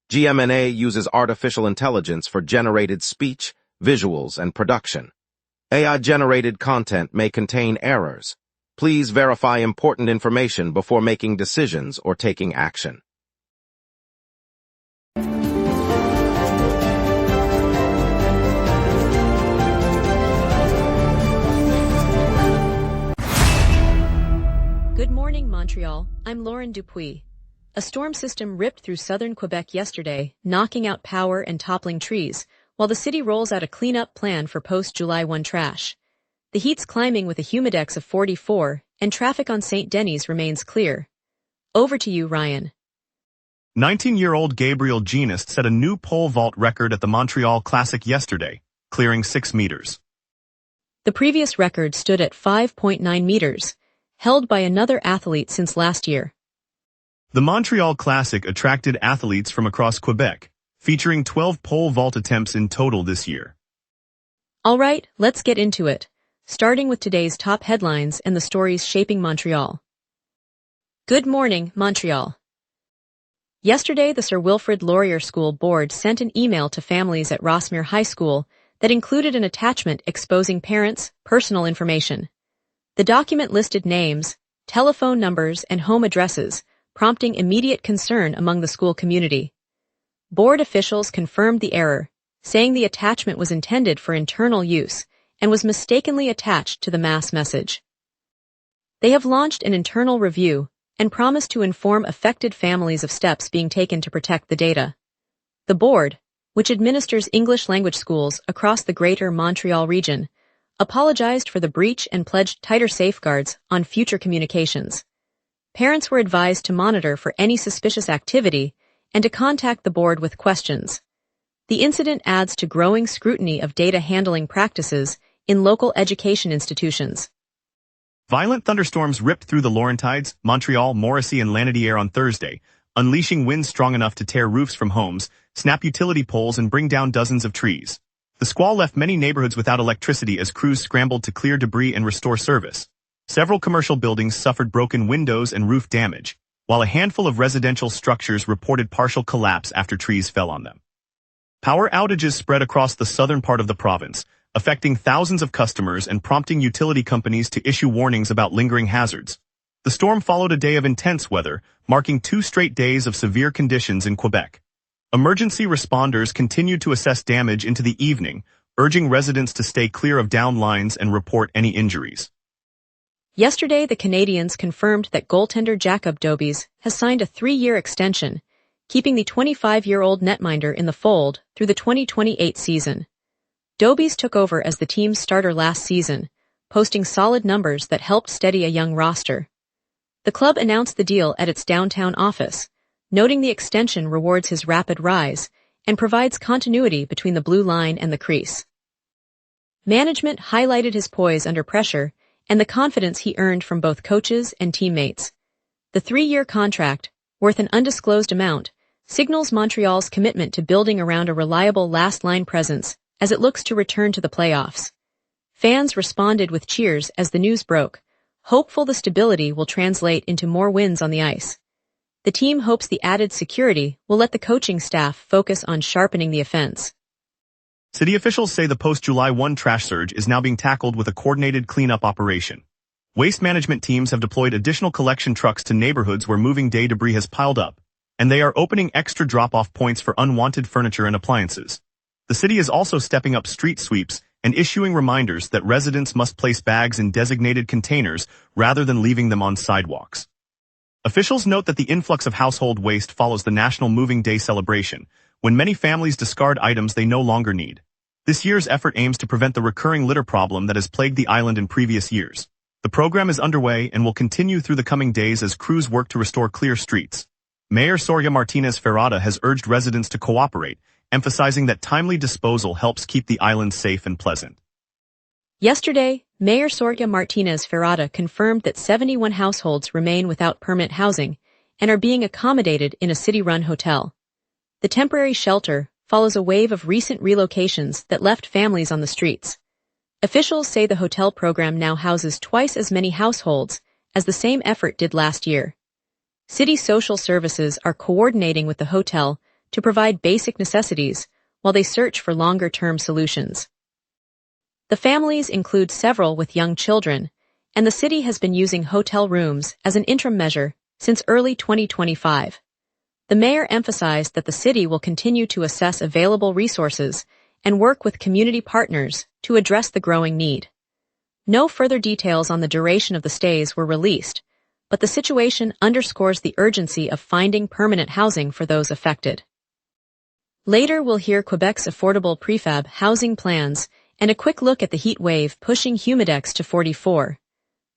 GMNA uses artificial intelligence for generated speech, visuals, and production. AI-generated content may contain errors. Please verify important information before making decisions or taking action. Good morning, Montreal. I'm Lauren Dupuis. A storm system ripped through southern Quebec yesterday, knocking out power and toppling trees, while the city rolls out a cleanup plan for post-July 1 trash. The heat's climbing with a humidex of 44, and traffic on St. Denis remains clear. Over to you, Ryan. 19-year-old Gabriel Genist set a new pole vault record at the Montreal Classic yesterday, clearing 6 meters. The previous record stood at 5.9 meters, held by another athlete since last year. The Montreal Classic attracted athletes from across Quebec, featuring 12 pole vault attempts in total this year. All right, let's get into it, starting with today's top headlines and the stories shaping Montreal. Good morning, Montreal. Yesterday, the Sir Wilfrid Laurier School Board sent an email to families at Rossmere High School that included an attachment exposing parents' personal information. The document listed names, telephone numbers, and home addresses, prompting immediate concern among the school community. Board officials confirmed the error, saying the attachment was intended for internal use and was mistakenly attached to the mass message. They have launched an internal review and promised to inform affected families of steps being taken to protect the data. The board, which administers English language schools across the Greater Montreal region, apologized for the breach and pledged tighter safeguards on future communications. Parents were advised to monitor for any suspicious activity and to contact the board with questions. The incident adds to growing scrutiny of data handling practices in local education institutions. Violent thunderstorms ripped through the Laurentides, Montreal, Morrissey, and Lanaudière on Thursday, unleashing winds strong enough to tear roofs from homes, snap utility poles, and bring down dozens of trees. The squall left many neighborhoods without electricity as crews scrambled to clear debris and restore service. Several commercial buildings suffered broken windows and roof damage, while a handful of residential structures reported partial collapse after trees fell on them. Power outages spread across the southern part of the province, affecting thousands of customers and prompting utility companies to issue warnings about lingering hazards. The storm followed a day of intense weather, marking 2 straight days of severe conditions in Quebec. Emergency responders continued to assess damage into the evening, urging residents to stay clear of downed lines and report any injuries. Yesterday, the Canadiens confirmed that goaltender Jacob Dobies has signed a 3-year extension, keeping the 25-year-old netminder in the fold through the 2028 season. Dobies took over as the team's starter last season, posting solid numbers that helped steady a young roster. The club announced the deal at its downtown office, noting the extension rewards his rapid rise and provides continuity between the blue line and the crease. Management highlighted his poise under pressure and the confidence he earned from both coaches and teammates. The 3-year contract, worth an undisclosed amount, signals Montreal's commitment to building around a reliable last-line presence as it looks to return to the playoffs. Fans responded with cheers as the news broke, hopeful the stability will translate into more wins on the ice. The team hopes the added security will let the coaching staff focus on sharpening the offense. City officials say the post-July 1 trash surge is now being tackled with a coordinated cleanup operation. Waste management teams have deployed additional collection trucks to neighborhoods where moving day debris has piled up, and they are opening extra drop-off points for unwanted furniture and appliances. The city is also stepping up street sweeps and issuing reminders that residents must place bags in designated containers rather than leaving them on sidewalks. Officials note that the influx of household waste follows the National Moving Day celebration, when many families discard items they no longer need. This year's effort aims to prevent the recurring litter problem that has plagued the island in previous years. The program is underway and will continue through the coming days as crews work to restore clear streets. Mayor Soria Martinez Ferrada has urged residents to cooperate, emphasizing that timely disposal helps keep the island safe and pleasant. Yesterday, Mayor Soria Martinez Ferrada confirmed that 71 households remain without permanent housing and are being accommodated in a city-run hotel. The temporary shelter follows a wave of recent relocations that left families on the streets. Officials say the hotel program now houses twice as many households as the same effort did last year. City social services are coordinating with the hotel to provide basic necessities while they search for longer-term solutions. The families include several with young children, and the city has been using hotel rooms as an interim measure since early 2025. The mayor emphasized that the city will continue to assess available resources and work with community partners to address the growing need. No further details on the duration of the stays were released, but the situation underscores the urgency of finding permanent housing for those affected. Later, we'll hear Quebec's affordable prefab housing plans and a quick look at the heat wave pushing humidex to 44.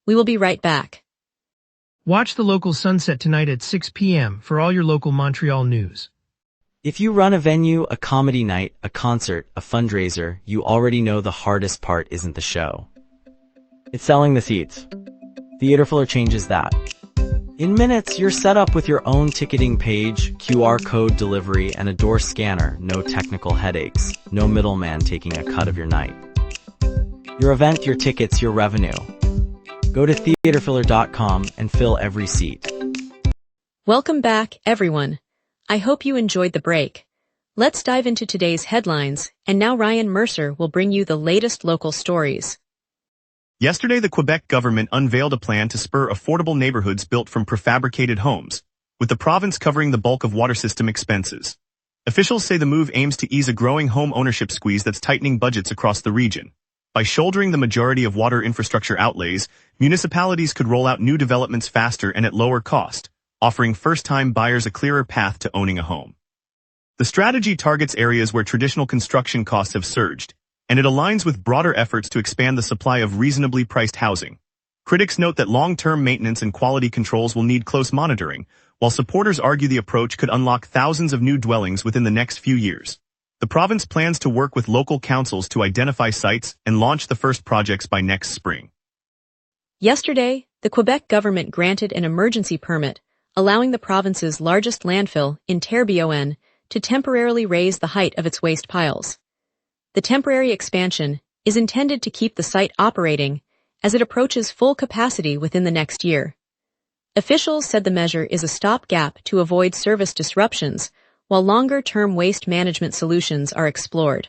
We will be right back. Watch the local sunset tonight at 6 p.m. for all your local Montreal news. If you run a venue, a comedy night, a concert, a fundraiser, you already know the hardest part isn't the show. It's selling the seats. Theaterfiller changes that. In minutes, you're set up with your own ticketing page, QR code delivery, and a door scanner. No technical headaches. No middleman taking a cut of your night. Your event, your tickets, your revenue. Go to theaterfiller.com and fill every seat. Welcome back, everyone. I hope you enjoyed the break. Let's dive into today's headlines, and now Ryan Mercer will bring you the latest local stories. Yesterday, the Quebec government unveiled a plan to spur affordable neighborhoods built from prefabricated homes, with the province covering the bulk of water system expenses. Officials say the move aims to ease a growing home ownership squeeze that's tightening budgets across the region. By shouldering the majority of water infrastructure outlays, municipalities could roll out new developments faster and at lower cost, offering first-time buyers a clearer path to owning a home. The strategy targets areas where traditional construction costs have surged, and it aligns with broader efforts to expand the supply of reasonably priced housing. Critics note that long-term maintenance and quality controls will need close monitoring, while supporters argue the approach could unlock thousands of new dwellings within the next few years. The province plans to work with local councils to identify sites and launch the first projects by next spring. Yesterday, the Quebec government granted an emergency permit, allowing the province's largest landfill in Terrebonne to temporarily raise the height of its waste piles. The temporary expansion is intended to keep the site operating as it approaches full capacity within the next year. Officials said the measure is a stopgap to avoid service disruptions, while longer-term waste management solutions are explored.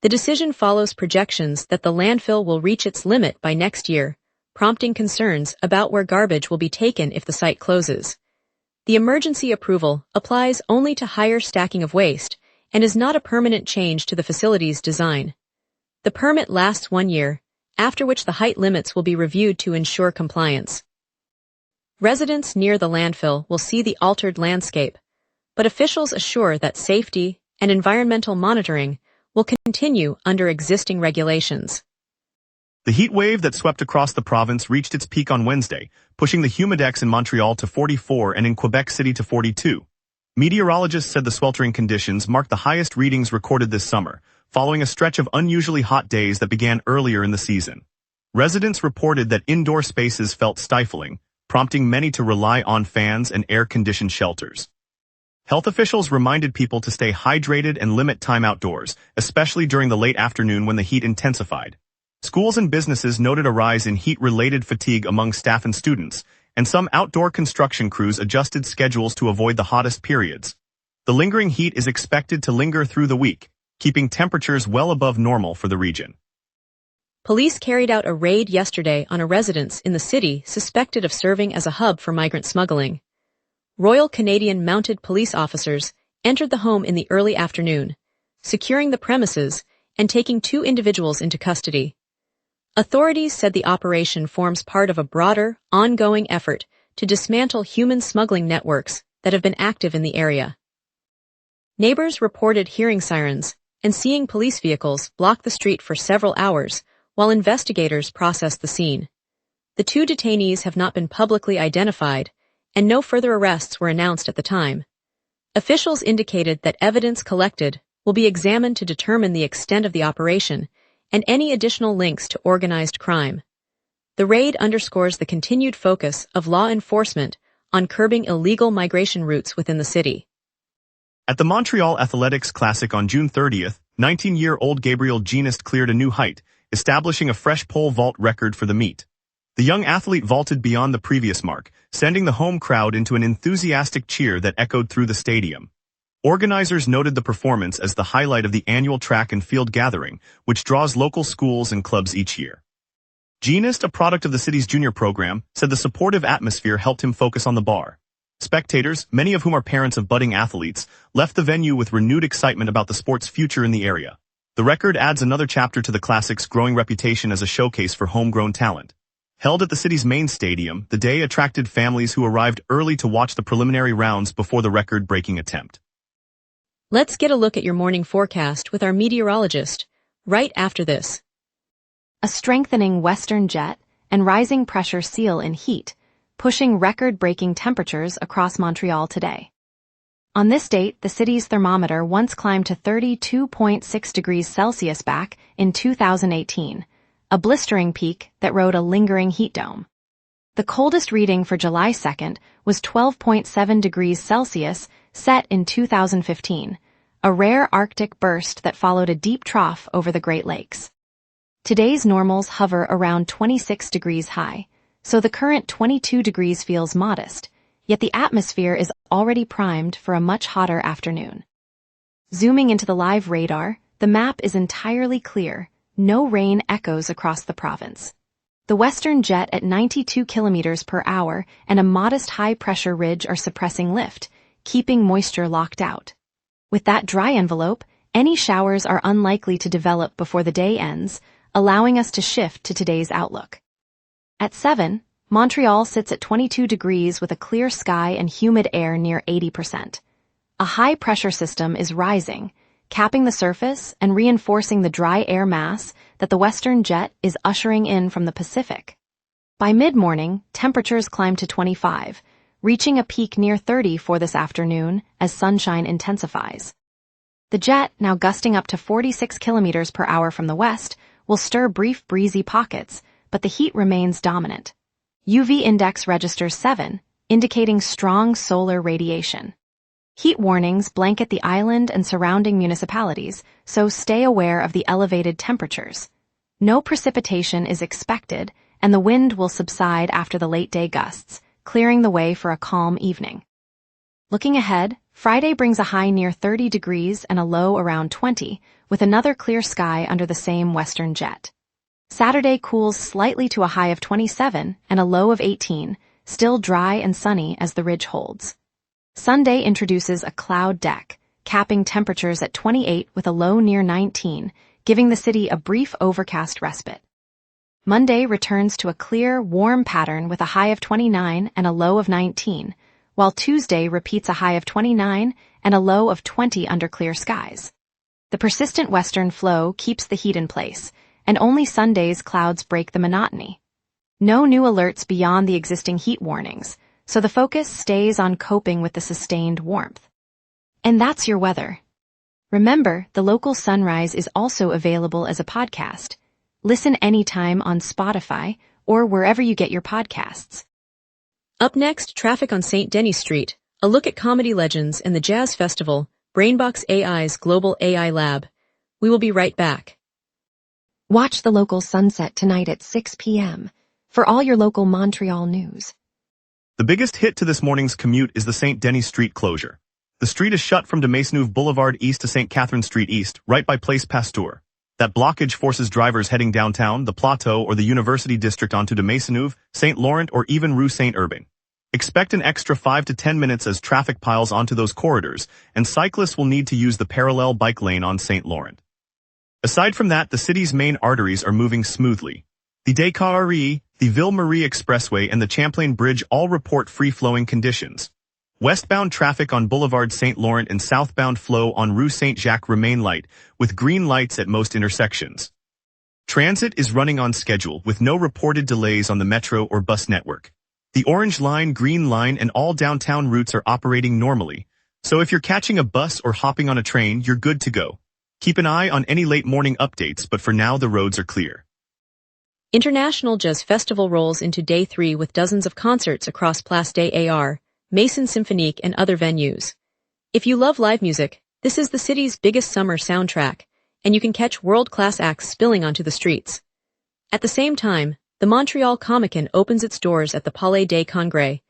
The decision follows projections that the landfill will reach its limit by next year, prompting concerns about where garbage will be taken if the site closes. The emergency approval applies only to higher stacking of waste and is not a permanent change to the facility's design. The permit lasts 1 year, after which the height limits will be reviewed to ensure compliance. Residents near the landfill will see the altered landscape, but officials assure that safety and environmental monitoring will continue under existing regulations. The heat wave that swept across the province reached its peak on Wednesday, pushing the humidex in Montreal to 44 and in Quebec City to 42. Meteorologists said the sweltering conditions marked the highest readings recorded this summer, following a stretch of unusually hot days that began earlier in the season. Residents reported that indoor spaces felt stifling, prompting many to rely on fans and air-conditioned shelters. Health officials reminded people to stay hydrated and limit time outdoors, especially during the late afternoon when the heat intensified. Schools and businesses noted a rise in heat-related fatigue among staff and students, and some outdoor construction crews adjusted schedules to avoid the hottest periods. The lingering heat is expected to linger through the week, keeping temperatures well above normal for the region. Police carried out a raid yesterday on a residence in the city suspected of serving as a hub for migrant smuggling. Royal Canadian Mounted Police officers entered the home in the early afternoon, securing the premises and taking 2 individuals into custody. Authorities said the operation forms part of a broader, ongoing effort to dismantle human smuggling networks that have been active in the area. Neighbors reported hearing sirens and seeing police vehicles block the street for several hours while investigators processed the scene. The 2 detainees have not been publicly identified, and no further arrests were announced at the time. Officials indicated that evidence collected will be examined to determine the extent of the operation and any additional links to organized crime. The raid underscores the continued focus of law enforcement on curbing illegal migration routes within the city. At the Montreal Athletics Classic on June 30th, 19-year-old Gabriel Genist cleared a new height, establishing a fresh pole vault record for the meet. The young athlete vaulted beyond the previous mark, sending the home crowd into an enthusiastic cheer that echoed through the stadium. Organizers noted the performance as the highlight of the annual track and field gathering, which draws local schools and clubs each year. Genist, a product of the city's junior program, said the supportive atmosphere helped him focus on the bar. Spectators, many of whom are parents of budding athletes, left the venue with renewed excitement about the sport's future in the area. The record adds another chapter to the Classic's growing reputation as a showcase for homegrown talent. Held at the city's main stadium, the day attracted families who arrived early to watch the preliminary rounds before the record-breaking attempt. Let's get a look at your morning forecast with our meteorologist, right after this. A strengthening western jet and rising pressure seal in heat, pushing record-breaking temperatures across Montreal today. On this date, the city's thermometer once climbed to 32.6 degrees Celsius back in 2018, a blistering peak that rode a lingering heat dome. The coldest reading for July 2nd was 12.7 degrees Celsius, set in 2015, a rare Arctic burst that followed a deep trough over the Great Lakes. Today's normals hover around 26 degrees high, so the current 22 degrees feels modest, yet the atmosphere is already primed for a much hotter afternoon. Zooming into the live radar, the map is entirely clear, no rain echoes across the province. The western jet at 92 kilometers per hour and a modest high-pressure ridge are suppressing lift, keeping moisture locked out. With that dry envelope, any showers are unlikely to develop before the day ends, allowing us to shift to today's outlook. At 7, Montreal sits at 22 degrees with a clear sky and humid air near 80%. A high-pressure system is rising, capping the surface and reinforcing the dry air mass that the western jet is ushering in from the Pacific. By mid-morning, temperatures climb to 25, reaching a peak near 30 for this afternoon as sunshine intensifies. The jet, now gusting up to 46 kilometers per hour from the west, will stir brief breezy pockets, but the heat remains dominant. UV index registers 7, indicating strong solar radiation. Heat warnings blanket the island and surrounding municipalities, so stay aware of the elevated temperatures. No precipitation is expected, and the wind will subside after the late-day gusts, clearing the way for a calm evening. Looking ahead, Friday brings a high near 30 degrees and a low around 20, with another clear sky under the same western jet. Saturday cools slightly to a high of 27 and a low of 18, still dry and sunny as the ridge holds. Sunday introduces a cloud deck, capping temperatures at 28 with a low near 19, giving the city a brief overcast respite. Monday returns to a clear, warm pattern with a high of 29 and a low of 19, while Tuesday repeats a high of 29 and a low of 20 under clear skies. The persistent western flow keeps the heat in place, and only Sunday's clouds break the monotony. No new alerts beyond the existing heat warnings, so the focus stays on coping with the sustained warmth. And that's your weather. Remember, the local sunrise is also available as a podcast. Listen anytime on Spotify or wherever you get your podcasts. Up next, traffic on St. Denis Street, a look at comedy legends and the Jazz Festival, Brainbox AI's Global AI Lab. We will be right back. Watch the local sunset tonight at 6 p.m. for all your local Montreal news. The biggest hit to this morning's commute is the St. Denis Street closure. The street is shut from de Maisonneuve Boulevard east to St. Catherine Street east, right by Place Pasteur. That blockage forces drivers heading downtown, the Plateau, or the University District onto de Maisonneuve, St. Laurent, or even Rue Saint-Urbain. Expect an extra 5 to 10 minutes as traffic piles onto those corridors, and cyclists will need to use the parallel bike lane on St. Laurent. Aside from that, the city's main arteries are moving smoothly. The Descartes, the Ville-Marie Expressway, and the Champlain Bridge all report free-flowing conditions. Westbound traffic on Boulevard St. Laurent and southbound flow on Rue Saint-Jacques remain light, with green lights at most intersections. Transit is running on schedule, with no reported delays on the metro or bus network. The Orange Line, Green Line, and all downtown routes are operating normally, so if you're catching a bus or hopping on a train, you're good to go. Keep an eye on any late morning updates, but for now the roads are clear. International Jazz Festival rolls into Day 3 with dozens of concerts across Place des Arts, Maison Symphonique, and other venues. If you love live music, this is the city's biggest summer soundtrack, and you can catch world-class acts spilling onto the streets. At the same time, the Montreal Comic-Con opens its doors at the Palais des Congrès,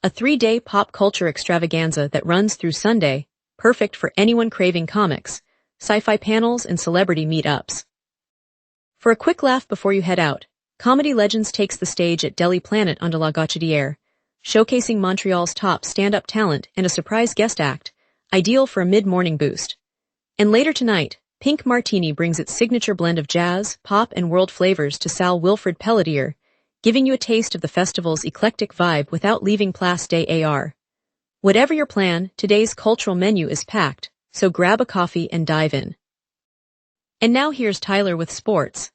a 3-day pop culture extravaganza that runs through Sunday, perfect for anyone craving comics, sci-fi panels, and celebrity meetups. For a quick laugh before you head out, Comedy Legends takes the stage at Deli Planet on de la Gauchetière, showcasing Montreal's top stand-up talent and a surprise guest act, ideal for a mid-morning boost. And later tonight, Pink Martini brings its signature blend of jazz, pop, and world flavors to Salle Wilfrid Pelletier, giving you a taste of the festival's eclectic vibe without leaving Place des Arts. Whatever your plan, today's cultural menu is packed, so grab a coffee and dive in. And now here's Tyler with sports.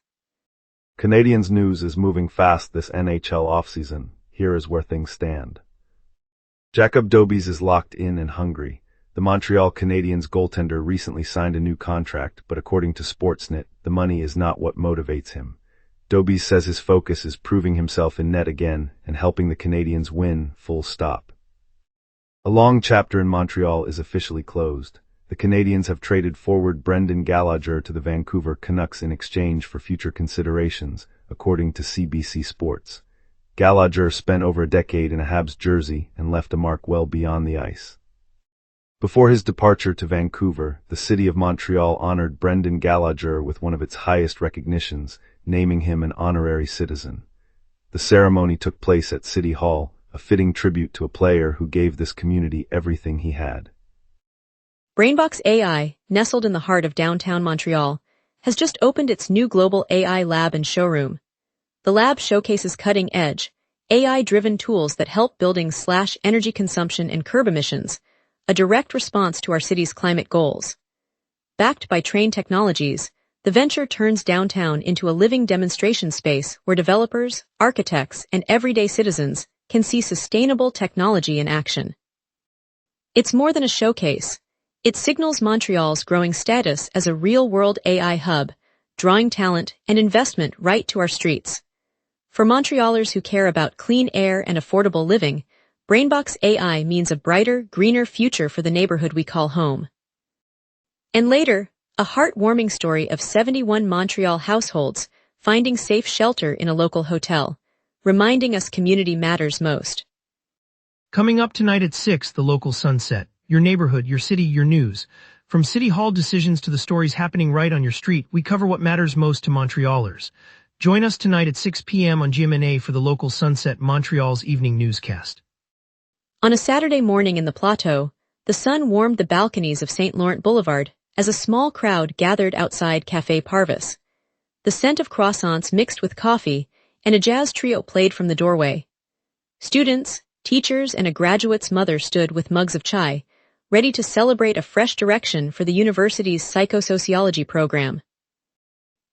Canadiens news is moving fast this NHL offseason. Here is where things stand. Jacob Dobies is locked in Hungary. The Montreal Canadiens goaltender recently signed a new contract, but according to Sportsnet, the money is not what motivates him. Dobies says his focus is proving himself in net again and helping the Canadiens win, full stop. A long chapter in Montreal is officially closed. The Canadiens have traded forward Brendan Gallagher to the Vancouver Canucks in exchange for future considerations, according to CBC Sports. Gallagher spent over a decade in a Habs jersey and left a mark well beyond the ice. Before his departure to Vancouver, the city of Montreal honored Brendan Gallagher with one of its highest recognitions, naming him an honorary citizen. The ceremony took place at City Hall, a fitting tribute to a player who gave this community everything he had. Brainbox AI, nestled in the heart of downtown Montreal, has just opened its new global AI lab and showroom. The lab showcases cutting-edge, AI-driven tools that help buildings slash energy consumption and curb emissions, a direct response to our city's climate goals. Backed by Train Technologies, the venture turns downtown into a living demonstration space where developers, architects, and everyday citizens can see sustainable technology in action. It's more than a showcase. It signals Montreal's growing status as a real-world AI hub, drawing talent and investment right to our streets. For Montrealers who care about clean air and affordable living, Brainbox AI means a brighter, greener future for the neighborhood we call home. And later, a heartwarming story of 71 Montreal households finding safe shelter in a local hotel, reminding us community matters most. Coming up tonight at 6, the local sunset. Your neighborhood, your city, your news. From City Hall decisions to the stories happening right on your street, we cover what matters most to Montrealers. Join us tonight at 6 p.m. on GMna for the local Sunset Montreal's evening newscast. On a Saturday morning in the Plateau, the sun warmed the balconies of St. Laurent Boulevard as a small crowd gathered outside Café Parvis. The scent of croissants mixed with coffee and a jazz trio played from the doorway. Students, teachers, and a graduate's mother stood with mugs of chai, ready to celebrate a fresh direction for the university's psychosociology program.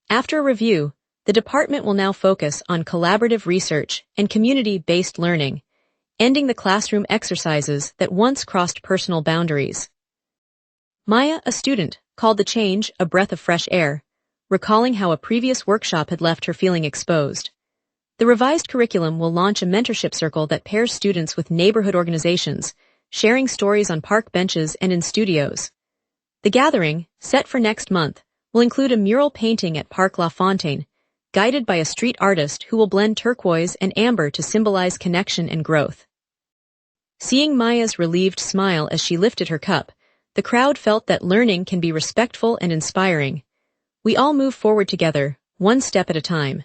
After a review, the department will now focus on collaborative research and community-based learning, ending the classroom exercises that once crossed personal boundaries. Maya, a student, called the change a breath of fresh air, recalling how a previous workshop had left her feeling exposed. The revised curriculum will launch a mentorship circle that pairs students with neighborhood organizations, sharing stories on park benches and in studios. The gathering, set for next month, will include a mural painting at Parc La Fontaine, guided by a street artist who will blend turquoise and amber to symbolize connection and growth. Seeing Maya's relieved smile as she lifted her cup, the crowd felt that learning can be respectful and inspiring. We all move forward together, one step at a time.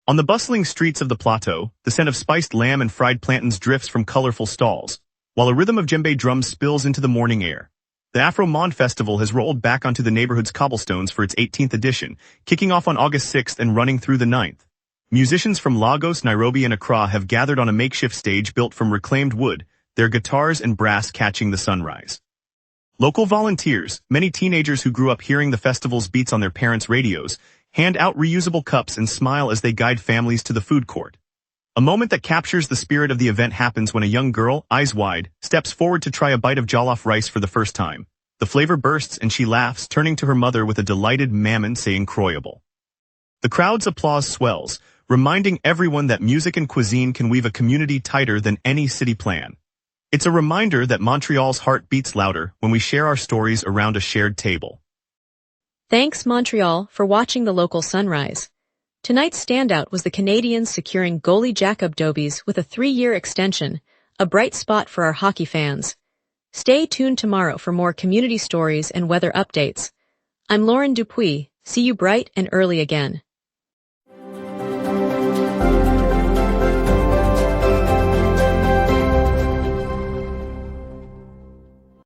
On the bustling streets of the Plateau, the scent of spiced lamb and fried plantains drifts from colorful stalls, while a rhythm of djembe drums spills into the morning air. The Afro-Monde Festival has rolled back onto the neighborhood's cobblestones for its 18th edition, kicking off on August 6th and running through the 9th. Musicians from Lagos, Nairobi, and Accra have gathered on a makeshift stage built from reclaimed wood, their guitars and brass catching the sunrise. Local volunteers, many teenagers who grew up hearing the festival's beats on their parents' radios, hand out reusable cups and smile as they guide families to the food court. A moment that captures the spirit of the event happens when a young girl, eyes wide, steps forward to try a bite of jollof rice for the first time. The flavor bursts and she laughs, turning to her mother with a delighted mammon saying croyable. The crowd's applause swells, reminding everyone that music and cuisine can weave a community tighter than any city plan. It's a reminder that Montreal's heart beats louder when we share our stories around a shared table. Thanks, Montreal, for watching the local sunrise. Tonight's standout was the Canadiens securing goalie Jacob Dobies with a 3-year extension, a bright spot for our hockey fans. Stay tuned tomorrow for more community stories and weather updates. I'm Lauren Dupuis. See you bright and early again.